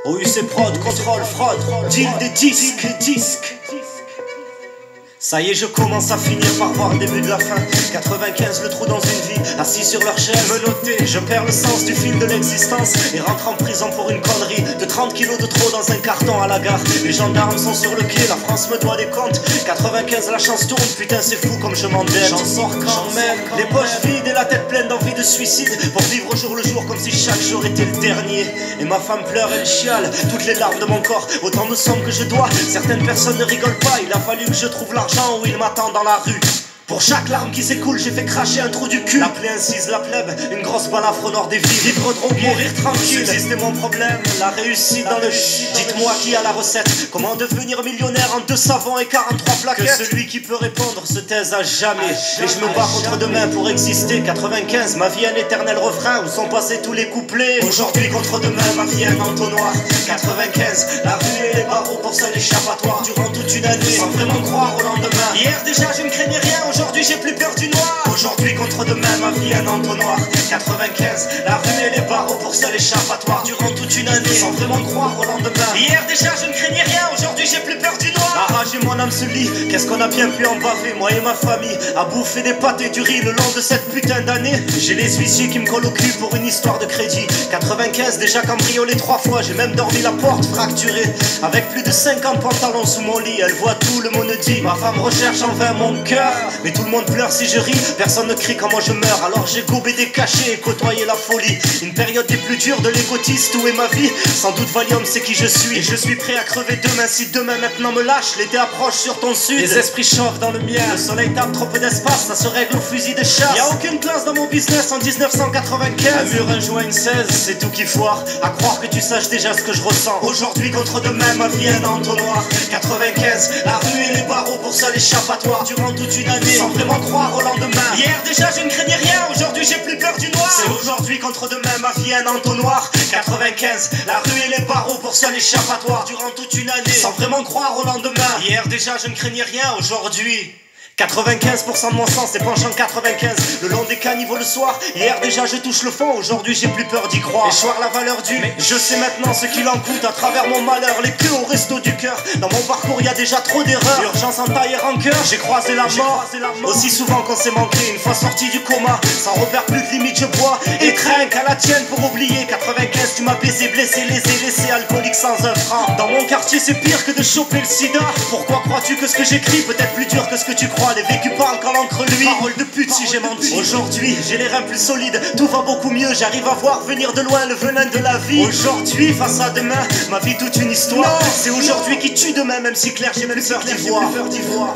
OUC Prod, contrôle, fraude, deal des disques. Ça y est, je commence à finir par voir le début de la fin. 95, le trou dans une vie, assis sur leur chaise, menotté. Je perds le sens du fil de l'existence et rentre en prison pour une connerie de 30 kilos de trop dans un carton à la gare. Les gendarmes sont sur le quai, la France me doit des comptes. 95, la chance tourne, putain c'est fou comme je m'endette. J'en sors quand même, les poches vides et la tête pleine d'envie de suicide, pour vivre au jour le jour comme si chaque jour était le dernier. Et ma femme pleure, elle chiale, toutes les larmes de mon corps, autant me semble que je dois. Certaines personnes ne rigolent pas, il a fallu que je trouve l'argent où il m'attend dans la rue. Pour chaque larme qui s'écoule, j'ai fait cracher un trou du cul. La plaie incise la plèbe, une grosse balafre au nord des vies. Vivre drogué, mourir tranquille, c'était mon problème. La réussite dans le shit. Dites-moi qui a la recette. Comment devenir millionnaire en 2 savons et 43 plaquettes. Que celui qui peut répondre se taise à jamais. Et je me bats contre demain pour exister. 95, ma vie un éternel refrain où sont passés tous les couplets. Aujourd'hui contre demain, ma vie un entonnoir. 95, la rue et les barreaux pour seul échappatoire. Durant toute une année, sans vraiment croire au lendemain. Hier déjà je ne craignais rien. Aujourd'hui j'ai plus peur du noir. Aujourd'hui contre demain, ma vie un entonnoir. 95, la rue et les barreaux pour seul échappatoire. Durant toute une année, sans vraiment croire au lendemain. Hier déjà je ne craignais rien, aujourd'hui j'ai plus peur du noir. La rage et mon âme se lie, qu'est-ce qu'on a bien pu en baver, moi et ma famille, à bouffer des pâtes et du riz le long de cette putain d'année. J'ai les huissiers qui me collent au cul pour une histoire de crédit. 95, déjà cambriolé 3 fois, j'ai même dormi la porte fracturée. Avec plus de 50 pantalons sous mon lit, elle voit tout, le mot ne dit. Ma femme recherche en vain mon cœur, mais tout le monde pleure si je ris, personne ne crie quand moi je meurs. Alors j'ai gobé des cachets et côtoyé la folie. Une période des plus dures de l'égotiste, où est ma vie? Sans doute Valium c'est qui je suis. Et je suis prêt à crever demain si demain maintenant me lâche. L'été approche sur ton sud, les esprits chauffent dans le mien. Le soleil tape trop peu d'espace, ça se règle au fusil de chasse. Y'a aucune classe dans mon business en 1995. Un mur, un joint, une 16, c'est tout qui foire. À croire que tu saches déjà ce que je ressens. Aujourd'hui contre demain, ma vie un entonnoir. 95, la rue et les barreaux pour seul échappatoire. Durant toute une année, sans vraiment croire au lendemain. Hier déjà je ne craignais rien, aujourd'hui j'ai plus peur du noir. C'est aujourd'hui contre demain, ma vie un entonnoir. 95, la rue et les barreaux pour seul échappatoire. Durant toute une année, sans vraiment croire au lendemain. Hier déjà je ne craignais rien, aujourd'hui 95% de mon sang c'est penchant 95. Le long des caniveaux le soir. Hier déjà je touche le fond. Aujourd'hui j'ai plus peur d'y croire. Échoir la valeur du. Mais je sais maintenant ce qu'il en coûte à travers mon malheur. Les queues au resto du cœur. Dans mon parcours y a déjà trop d'erreurs. Urgence en taille et rancœur. J'ai croisé la mort. Aussi souvent qu'on s'est manqué. Une fois sorti du coma, sans repère plus de limite je bois et trinque à la tienne pour oublier. 95 tu m'as baisé, blessé, lésé, laissé alcoolique sans un franc. Dans mon quartier c'est pire que de choper le sida. Pourquoi crois-tu que ce que j'écris peut être plus dur que ce que tu crois? Les vécus parlent quand l'encre lui. Parole de pute si j'ai menti. Aujourd'hui j'ai les reins plus solides, tout va beaucoup mieux. J'arrive à voir venir de loin le venin de la vie. Aujourd'hui face à demain, ma vie toute une histoire. C'est aujourd'hui qui tue demain, même si clair j'ai plus peur d'y voir.